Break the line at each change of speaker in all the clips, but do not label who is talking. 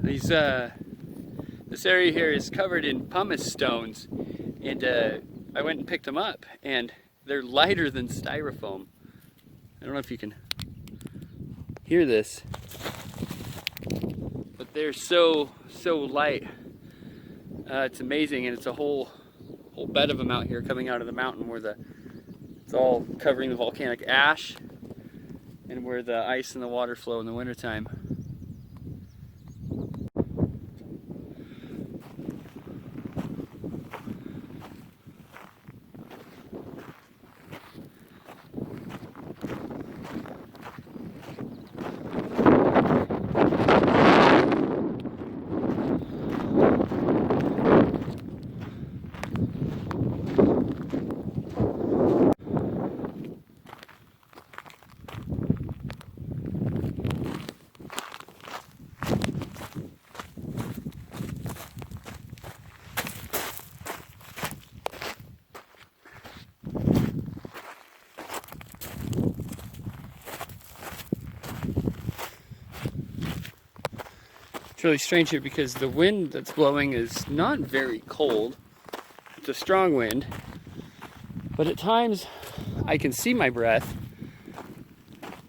These this area here is covered in pumice stones, and I went and picked them up, and they're lighter than styrofoam. I don't know if you can hear this, but they're so light. It's amazing, and it's a whole bed of them out here coming out of the mountain where it's all covering the volcanic ash, and where the ice and the water flow in the wintertime. It's really strange here because the wind that's blowing is not very cold. It's a strong wind, but at times I can see my breath,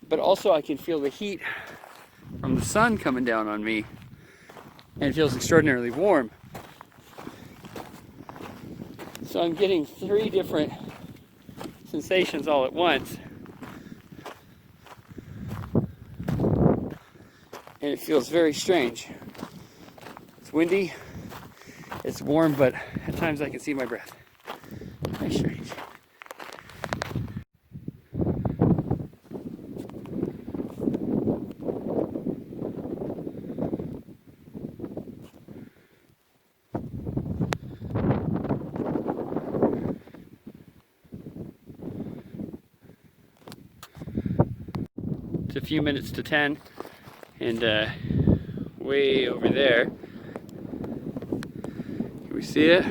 but also I can feel the heat from the sun coming down on me, and it feels extraordinarily warm. So I'm getting 3 different sensations all at once, and it feels very strange. It's windy, it's warm, but at times I can see my breath. Very strange. It's a few minutes to 10, and way over there, can we see it?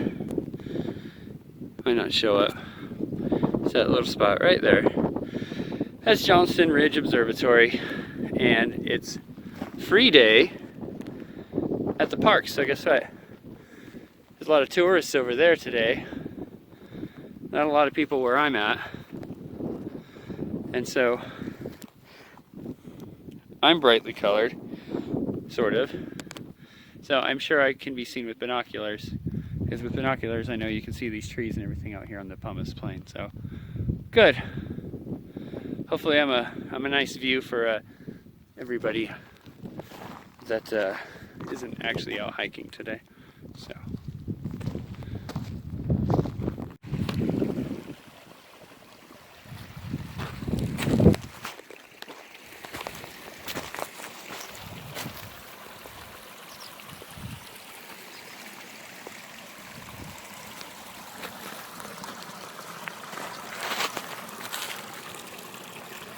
Might not show up. It's that little spot right there. That's Johnston Ridge Observatory, and it's free day at the park. So guess what? There's a lot of tourists over there today. Not a lot of people where I'm at. And so I'm brightly colored, sort of. So I'm sure I can be seen with binoculars, because with binoculars I know you can see these trees and everything out here on the pumice plain. So good. Hopefully I'm a nice view for everybody that isn't actually out hiking today. So.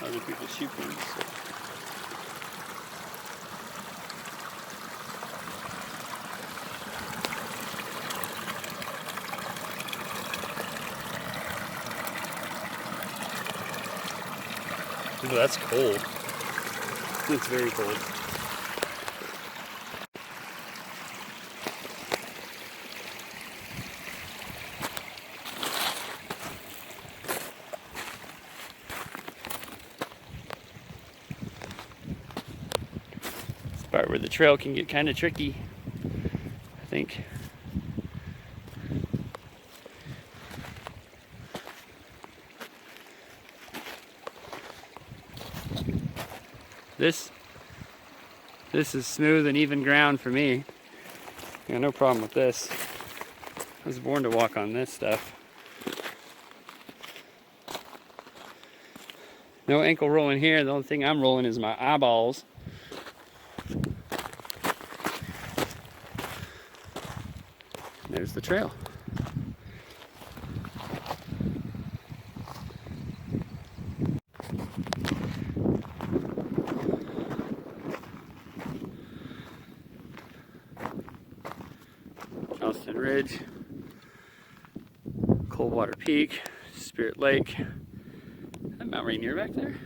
Other people shoot things. So. Ooh, that's cold. It's very cold. Part where the trail can get kind of tricky, I think. This is smooth and even ground for me. I got no problem with this. I was born to walk on this stuff. No ankle rolling here. The only thing I'm rolling is my eyeballs. There's the trail. Johnston Ridge, Coldwater Peak, Spirit Lake. Is that Mount Rainier back there?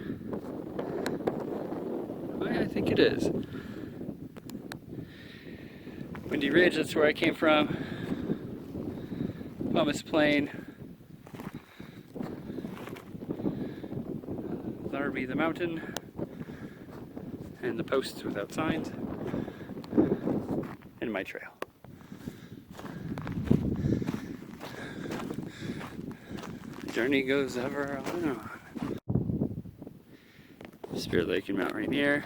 Oh, yeah, I think it is. Windy Ridge, that's where I came from. Pumice Plain. Larrabee the mountain. And the posts without signs. And my trail. The journey goes ever on and on. Spirit Lake and Mount Rainier.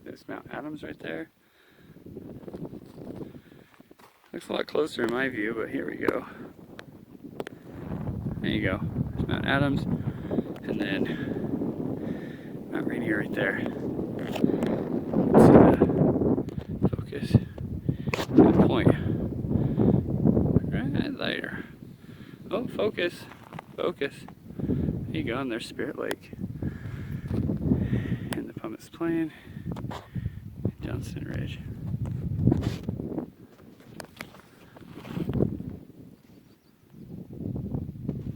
There's Mount Adams right there. Looks a lot closer in my view, but here we go. There you go. There's Mount Adams, and then Mount Rainier right there. Let's see the focus. Good point. Right there. Oh, focus. Focus. There you go, and there's Spirit Lake. And the Pumice Plain. Johnston Ridge.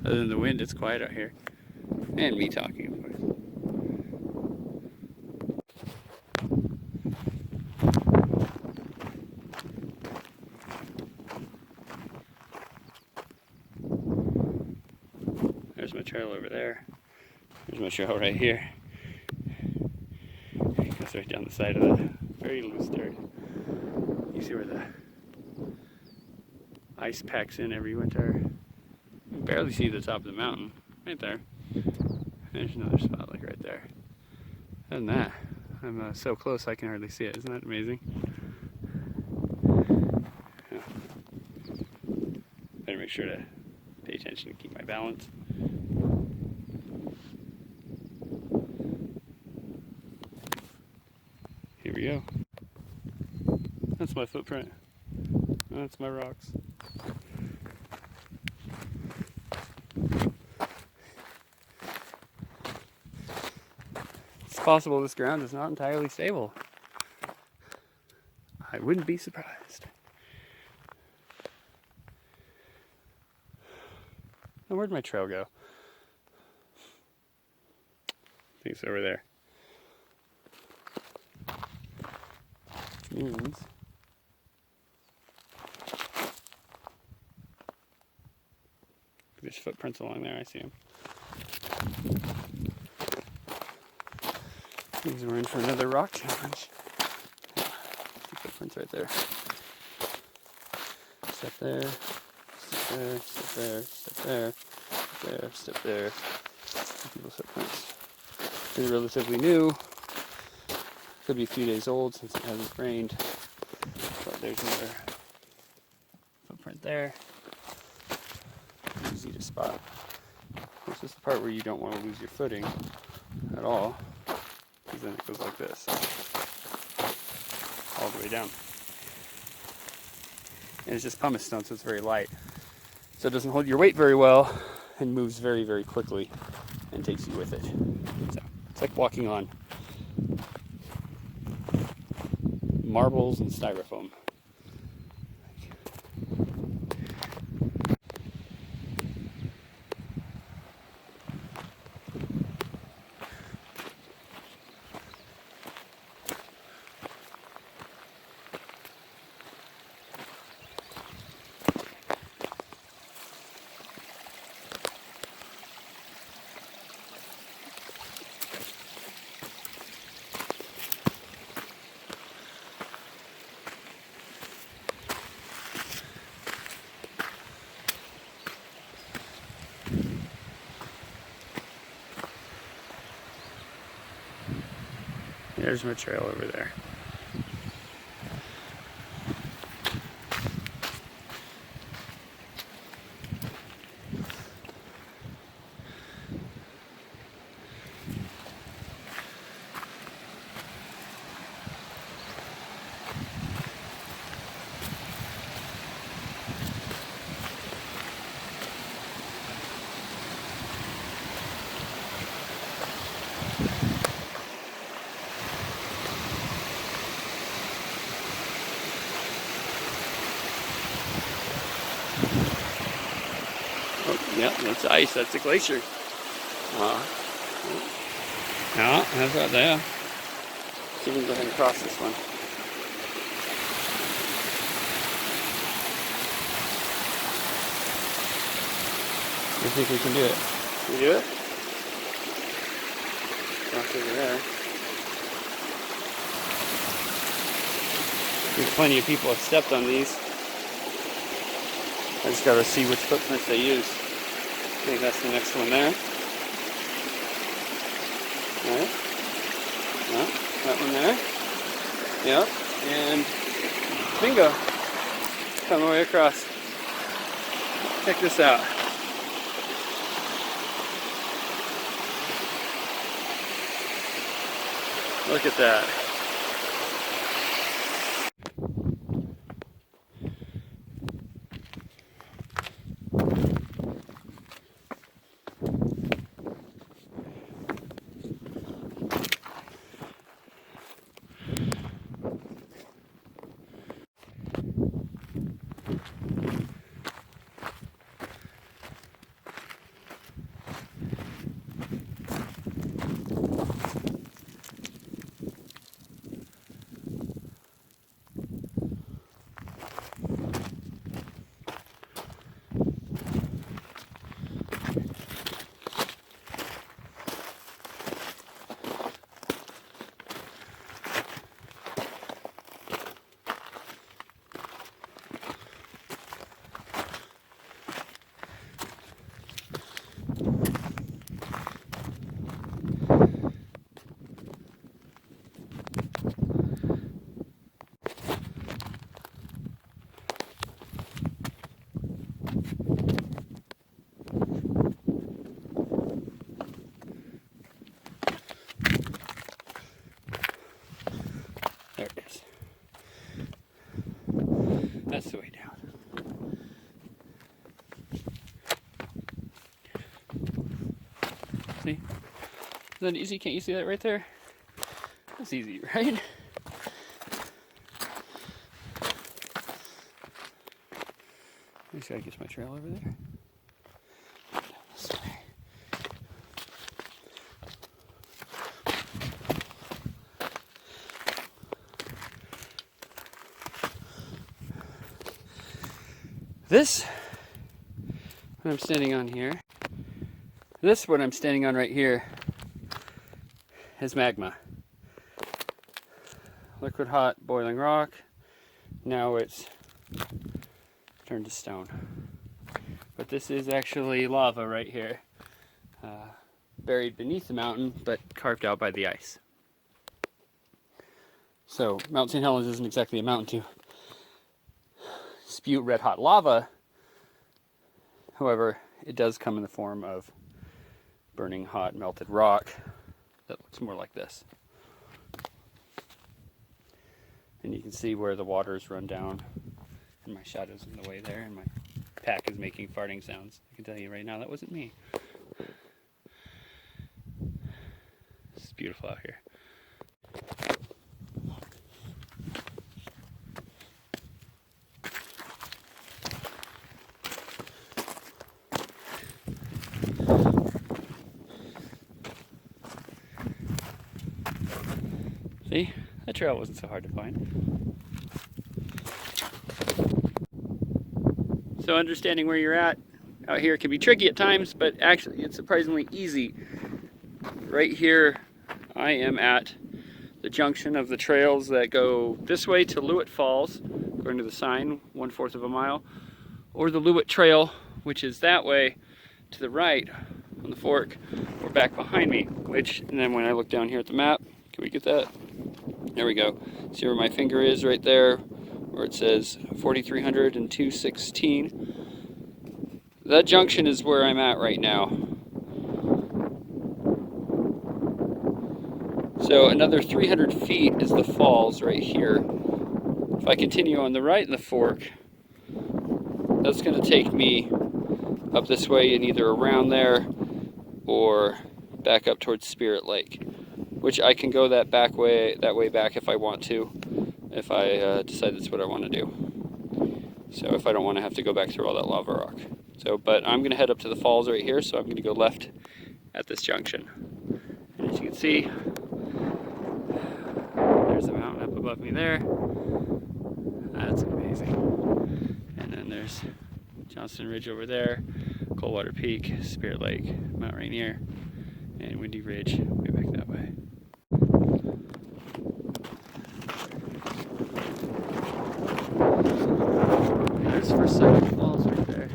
Other than the wind, it's quiet out here. And me talking, of course. There's my trail over there. There's my trail right here. It goes right down the side of the very loose dirt. You see where the ice packs in every winter. You can barely see the top of the mountain. Right there. There's another spot like right there. Other than that, I'm so close I can hardly see it. Isn't that amazing? Yeah. Better make sure to pay attention to keep my balance. Here we go. That's my footprint. That's my rocks. It's possible this ground is not entirely stable. I wouldn't be surprised. Now, where'd my trail go? I think it's over there. Which means there's footprints along there, I see them. Means we're in for another rock challenge. Yeah, footprints right there. Step there, step there, step there, step there, step there, step there. People's footprints. They're relatively new. Could be a few days old since it hasn't rained. But there's another footprint there. Easy to spot. This is the part where you don't want to lose your footing at all, because then it goes like this, all the way down. And it's just pumice stone, so it's very light. So it doesn't hold your weight very well and moves very, very quickly and takes you with it. So it's like walking on marbles and styrofoam. There's my trail over there. Yep, that's ice. That's a glacier. Ja, that's right there. So we can go ahead and cross this one. I think we can do it. Can we do it? Cross over there. There's plenty of people have stepped on these. I just gotta see which footprints they use. I think that's the next one there. Alright. No, that one there. Yep. And bingo. Come all the way across. Check this out. Look at that. There it is. That's the way down. See? Is that easy? Can't you see that right there? That's easy, right? Make sure I get my trail over there. This way. This, what I'm standing on here, what I'm standing on right here, is magma. Liquid hot boiling rock. Now it's turned to stone. But this is actually lava right here, buried beneath the mountain, but carved out by the ice. So Mount St. Helens isn't exactly a mountain to spew red hot lava. However, it does come in the form of burning hot melted rock that looks more like this. And you can see where the waters run down, and my shadow's in the way there, and my pack is making farting sounds. I can tell you right now, that wasn't me. It's beautiful out here. See? That trail wasn't so hard to find. So understanding where you're at out here can be tricky at times, but actually it's surprisingly easy. Right here I am at the junction of the trails that go this way to Loowit Falls, according to the sign, 1/4 of a mile, or the Loowit Trail, which is that way to the right on the fork, or back behind me, and then when I look down here at the map, can we get that? There we go. See where my finger is right there, where it says 4,300 and 216. That junction is where I'm at right now. So another 300 feet is the falls right here. If I continue on the right in the fork, that's going to take me up this way and either around there or back up towards Spirit Lake, which I can go that way back if I want to, if I decide that's what I want to do. So if I don't want to have to go back through all that lava rock. So, but I'm going to head up to the falls right here, so I'm going to go left at this junction. And as you can see, there's the mountain up above me there. That's amazing. And then there's Johnston Ridge over there, Coldwater Peak, Spirit Lake, Mount Rainier, and Windy Ridge way back that way. There's the first sight of the falls right there.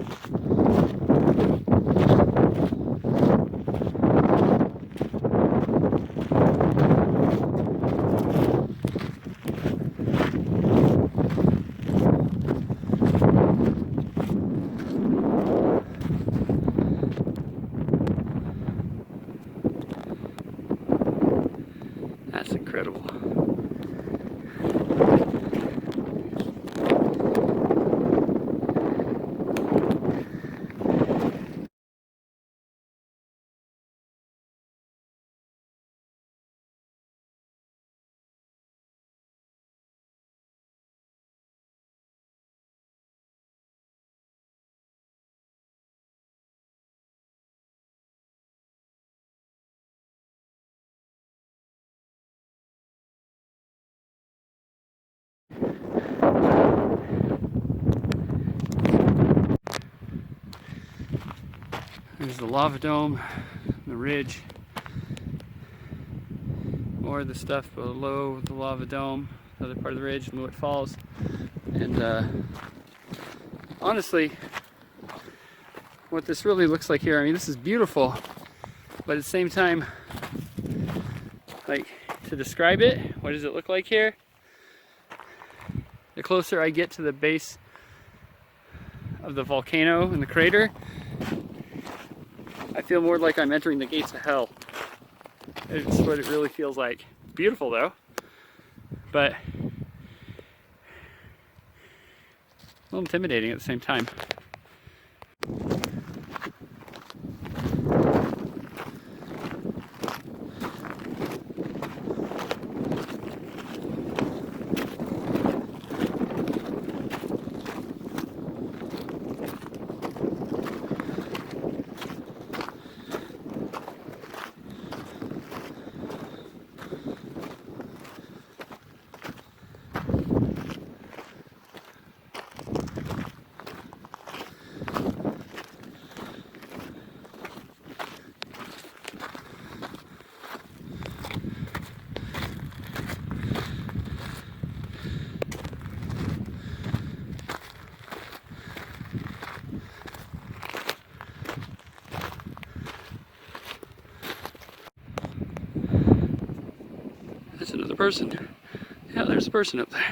That's incredible. There's the lava dome, the ridge, more of the stuff below the lava dome, the other part of the ridge, Loowit Falls. And honestly, what this really looks like here, I mean, this is beautiful, but at the same time, like, to describe it, what does it look like here? The closer I get to the base of the volcano and the crater, I feel more like I'm entering the gates of hell. It's what it really feels like. Beautiful though, but a little intimidating at the same time. That's another person. Yeah, there's a person up there.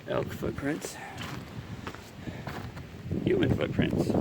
Elk footprints, human footprints.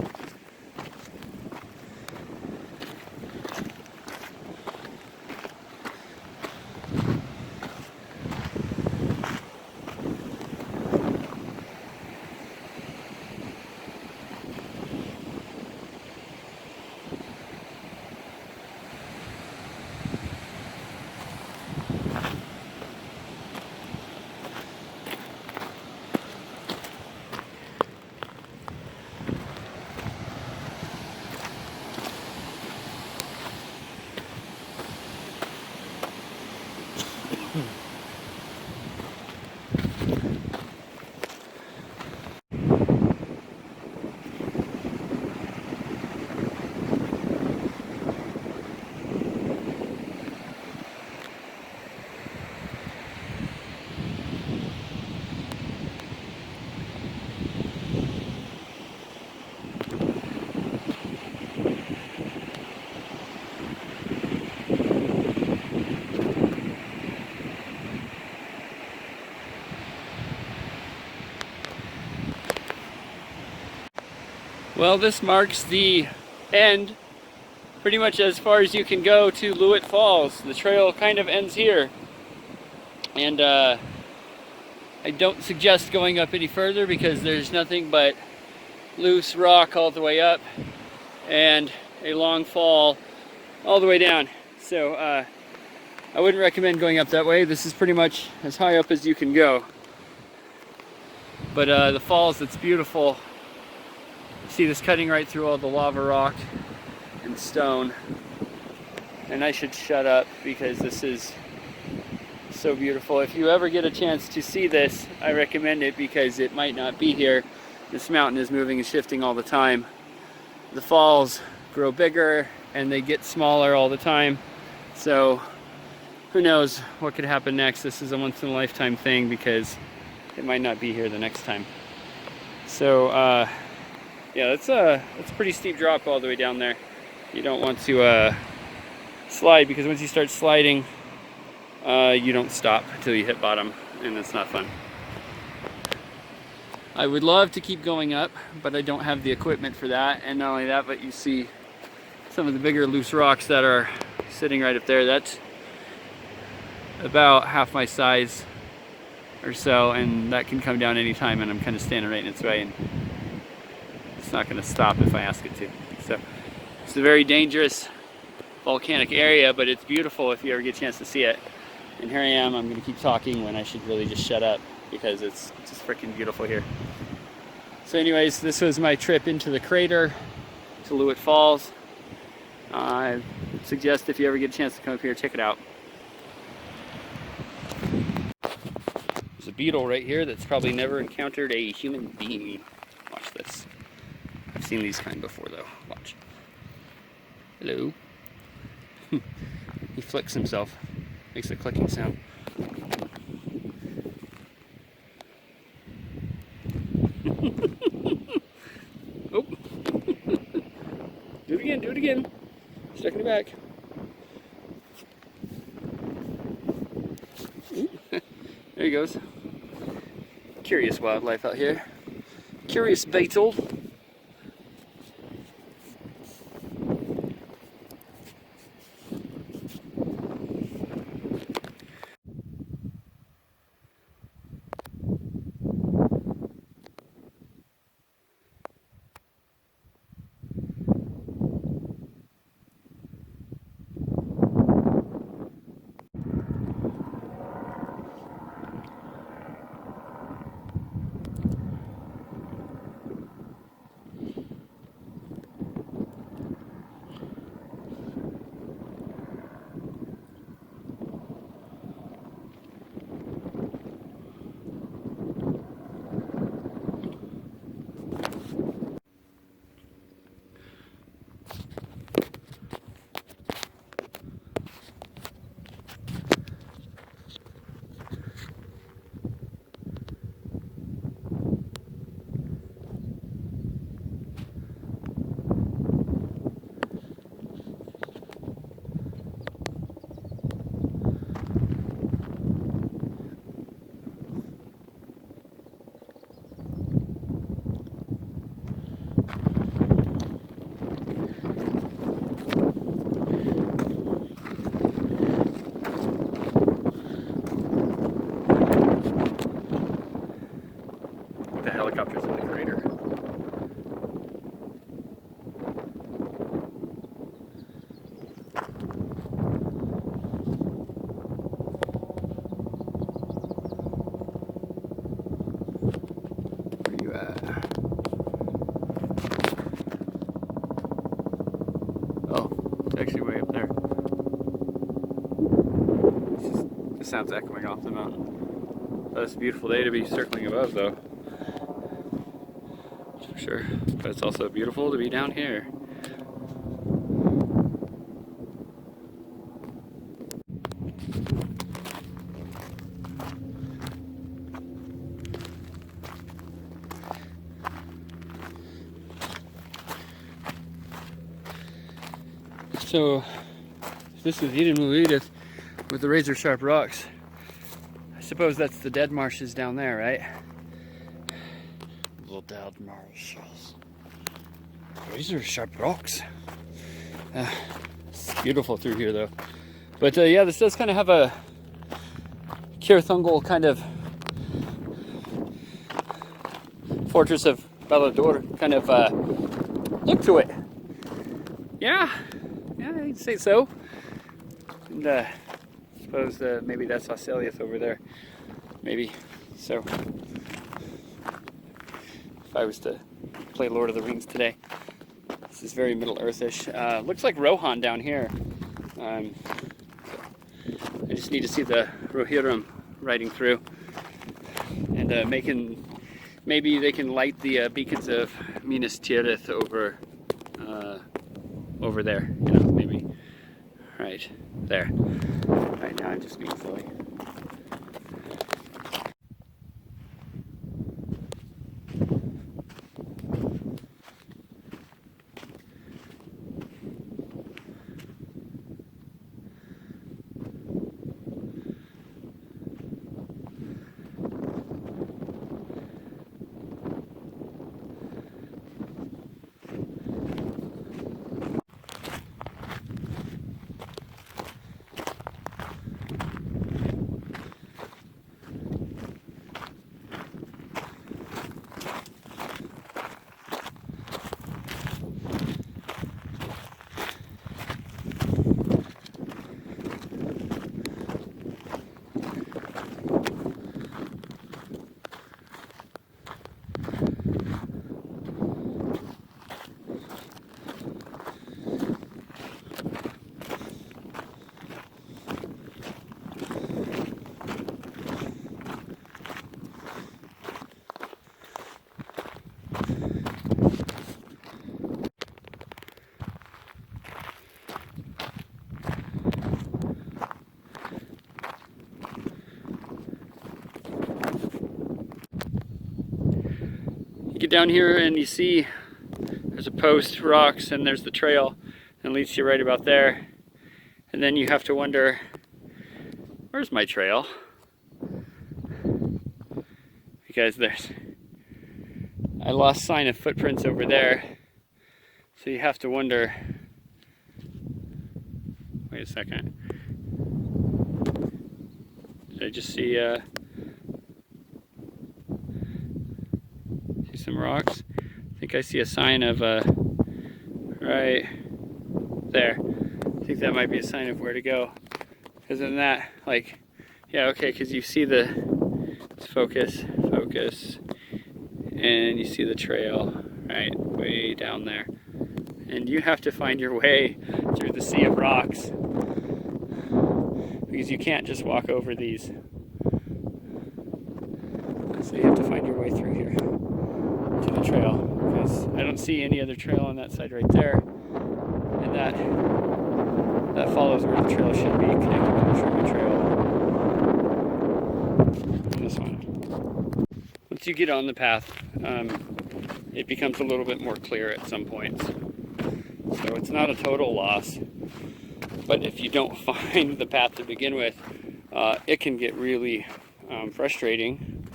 Well, this marks the end, pretty much as far as you can go to Loowit Falls. The trail kind of ends here. And I don't suggest going up any further because there's nothing but loose rock all the way up and a long fall all the way down. So I wouldn't recommend going up that way. This is pretty much as high up as you can go. But the falls, it's beautiful. You see this cutting right through all the lava rock and stone. And I should shut up because this is so beautiful. If you ever get a chance to see this, I recommend it because it might not be here. This mountain is moving and shifting all the time. The falls grow bigger and they get smaller all the time. So who knows what could happen next. This is a once-in-a-lifetime thing because it might not be here the next time. So yeah, it's a pretty steep drop all the way down there. You don't want to slide because once you start sliding, you don't stop until you hit bottom, and it's not fun. I would love to keep going up, but I don't have the equipment for that. And not only that, but you see some of the bigger loose rocks that are sitting right up there. That's about half my size or so, and that can come down anytime, and I'm kind of standing right in its way, and it's not going to stop if I ask it to. So it's a very dangerous volcanic area, but it's beautiful if you ever get a chance to see it. And here I am, I'm going to keep talking when I should really just shut up because it's just freaking beautiful here. So anyways, this was my trip into the crater to Loowit Falls. I suggest if you ever get a chance to come up here, check it out. There's a beetle right here that's probably never encountered a human being. Watch this. I've seen these kind before though. Watch. Hello. He flicks himself. Makes a clicking sound. Oh. Do it again, do it again. Stuck in the back. There he goes. Curious wildlife out here. Curious beetle. The helicopters in the crater. Where you at? Oh, it's actually way up there. It sounds echoing off the mountain. That's a beautiful day to be circling above, though. For sure. But it's also beautiful to be down here. So, this is Eden Loowit with the razor sharp rocks. I suppose that's the dead marshes down there, right? Little dead marshes. These are sharp rocks. It's beautiful through here though. But yeah, this does kind of have a Kirthungel kind of Fortress of Balador kind of look to it. Yeah, I'd say so. And I suppose maybe that's Oselius over there. Maybe. So if I was to play Lord of the Rings today, this is very Middle Earthish. Looks like Rohan down here. I just need to see the Rohirrim riding through and maybe they can light the beacons of Minas Tirith over there, you know, maybe right there. Right now I'm just being silly. Get down here and you see there's a post, rocks, and there's the trail, and it leads you right about there. And then you have to wonder, where's my trail? Because I lost sign of footprints over there. So you have to wonder, wait a second. Did I just see some rocks? I think I see a sign of right there. I think that might be a sign of where to go. Because in that, like, yeah, okay, because you see focus, and you see the trail, right, way down there. And you have to find your way through the sea of rocks. Because you can't just walk over these. So you have to find your way through here to the trail, because I don't see any other trail on that side right there, and that follows where the trail should be, connected to the Truman Trail. And this one. Once you get on the path, it becomes a little bit more clear at some points. So it's not a total loss, but if you don't find the path to begin with, it can get really frustrating,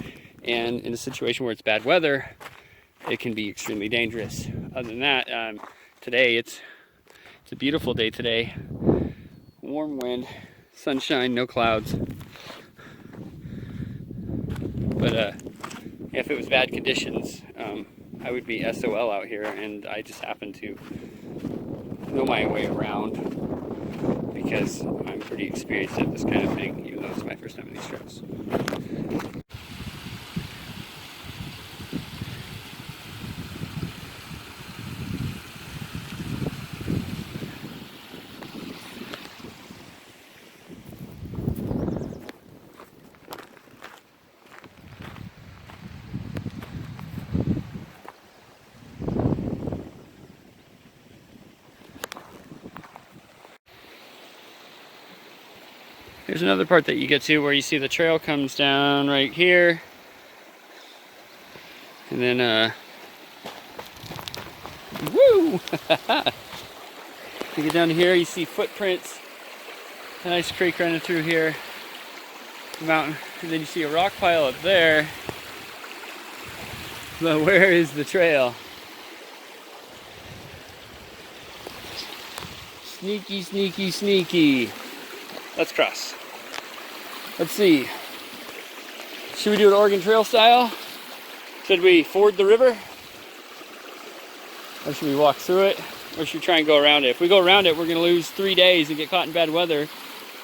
and in a situation where it's bad weather, it can be extremely dangerous. Other than that, today it's a beautiful day today. Warm wind, sunshine, no clouds. But if it was bad conditions, I would be SOL out here, and I just happen to know my way around because I'm pretty experienced at this kind of thing, even though it's my first time in these trails. Here's another part that you get to where you see the trail comes down right here. And then, woo! You get down here, you see footprints. A nice creek running through here. The mountain. And then you see a rock pile up there. But where is the trail? Sneaky, sneaky, sneaky. Let's cross. Let's see. Should we do it Oregon Trail style? Should we ford the river? Or should we walk through it? Or should we try and go around it? If we go around it, we're going to lose 3 days and get caught in bad weather.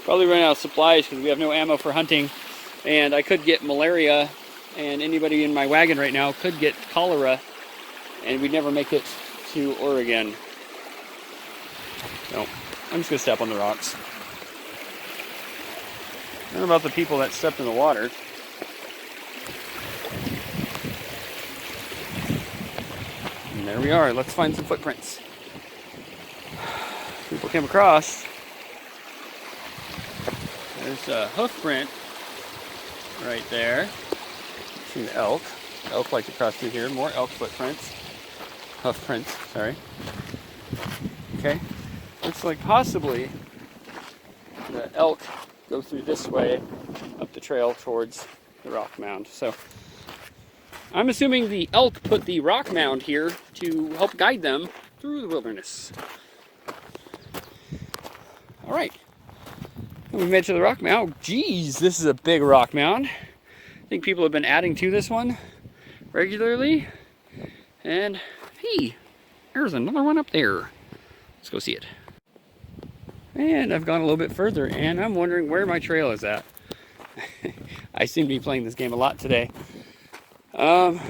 Probably run out of supplies because we have no ammo for hunting. And I could get malaria, and anybody in my wagon right now could get cholera, and we'd never make it to Oregon. So I'm just going to step on the rocks. I don't know about the people that stepped in the water. And there we are. Let's find some footprints. People came across. There's a hoof print right there. See the elk. Elk like to cross through here. More elk footprints. Hoof prints, sorry. Okay. Looks like possibly the elk go through this way up the trail towards the rock mound. So I'm assuming the elk put the rock mound here to help guide them through the wilderness. All right. We made it to the rock mound. Oh, geez, this is a big rock mound. I think people have been adding to this one regularly. And hey, there's another one up there. Let's go see it. And I've gone a little bit further, and I'm wondering where my trail is at. I seem to be playing this game a lot today. But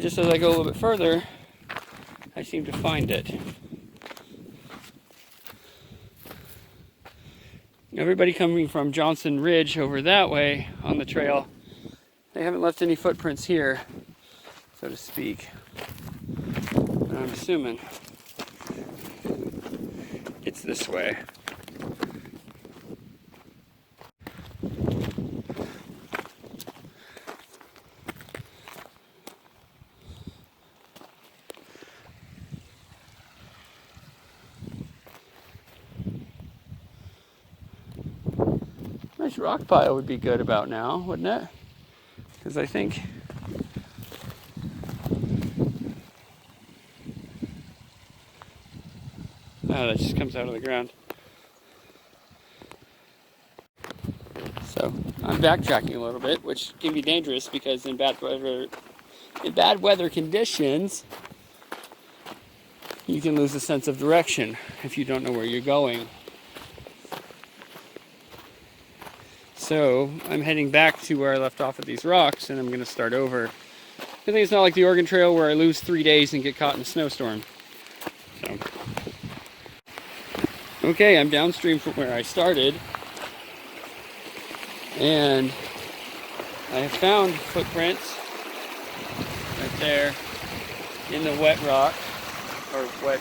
just as I go a little bit further, I seem to find it. Everybody coming from Johnson Ridge over that way on the trail, they haven't left any footprints here, so to speak. And I'm assuming it's this way. Nice rock pile would be good about now, wouldn't it? Because I think that just comes out of the ground. So I'm backtracking a little bit, which can be dangerous because in bad weather conditions, you can lose a sense of direction if you don't know where you're going. So I'm heading back to where I left off at these rocks, and I'm going to start over. I think it's not like the Oregon Trail where I lose 3 days and get caught in a snowstorm. So, okay, I'm downstream from where I started, and I have found footprints right there in the wet rock, or wet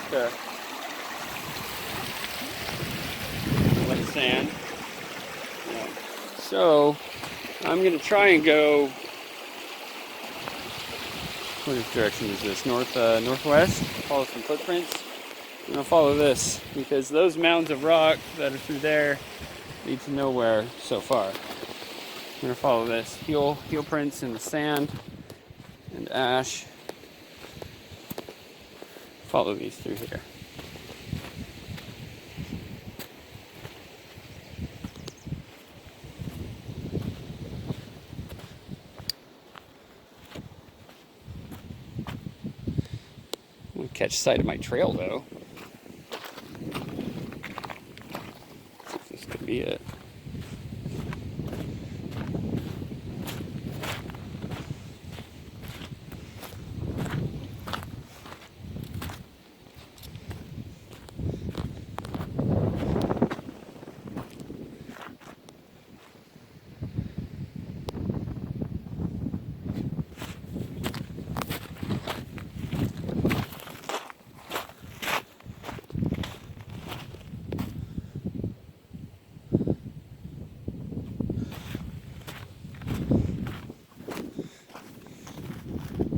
sand. So I'm going to try and go, what direction is this? Northwest? Follow some footprints. I'm going to follow this because those mounds of rock that are through there lead to nowhere so far. I'm going to follow this. Heel prints in the sand and ash. Follow these through here. Catch sight of my trail though. This could be it.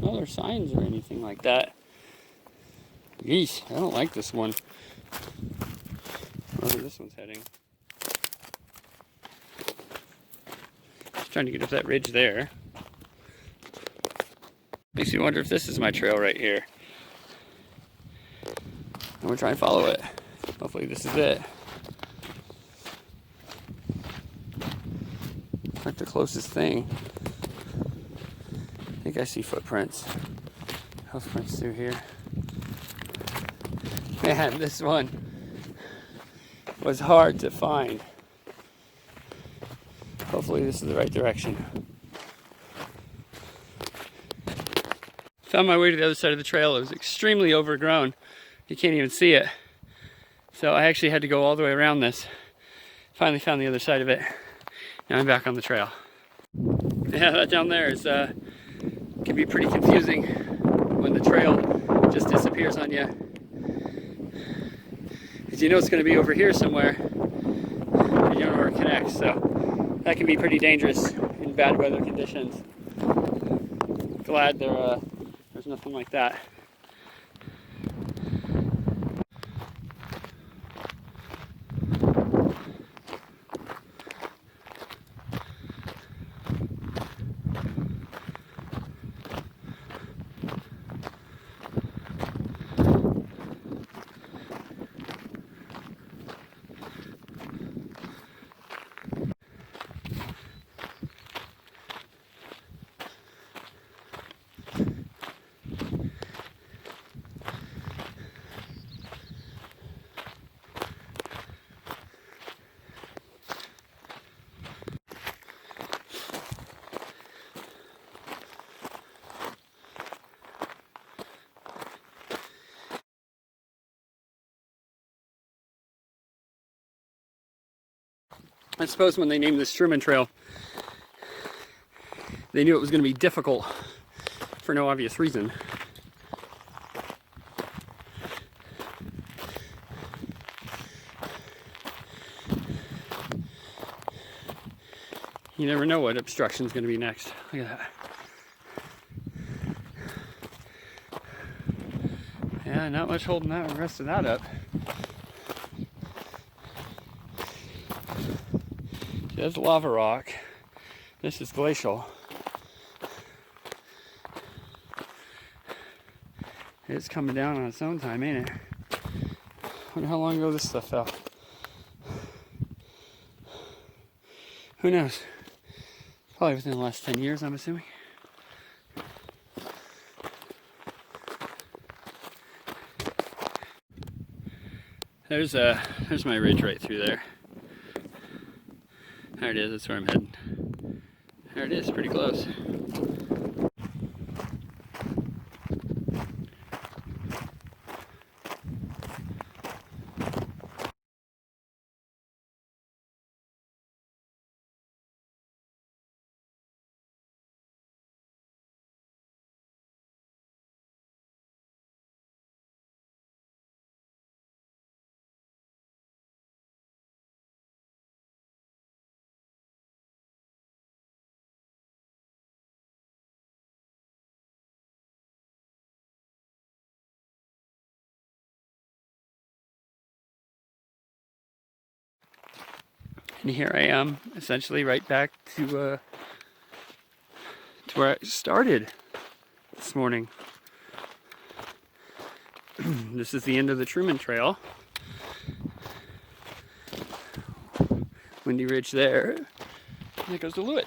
No other signs or anything like that. Yeesh, I don't like this one. Wherever this one's heading. Just trying to get up that ridge there. Makes me wonder if this is my trail right here. I'm gonna try and follow it. Hopefully this is it. Like the closest thing. I think I see footprints. Hoofprints through here. Man, this one was hard to find. Hopefully this is the right direction. Found my way to the other side of the trail. It was extremely overgrown. You can't even see it. So I actually had to go all the way around this. Finally found the other side of it. Now I'm back on the trail. Yeah, that down there is can be pretty confusing when the trail just disappears on you. Because you know it's going to be over here somewhere, but you don't know where it connects. So that can be pretty dangerous in bad weather conditions. Glad there's nothing like that. I suppose when they named this Truman Trail, they knew it was going to be difficult for no obvious reason. You never know what obstruction is going to be next. Look at that. Yeah, not much holding that rest of that up. There's lava rock. This is glacial. It's coming down on its own time, ain't it? Wonder how long ago this stuff fell. Who knows? Probably within the last 10 years, I'm assuming. There's my ridge right through there. There it is, that's where I'm heading. There it is, pretty close. And here I am, essentially right back to where I started this morning. This is the end of the Truman Trail. Windy Ridge there. And there goes the Loowit.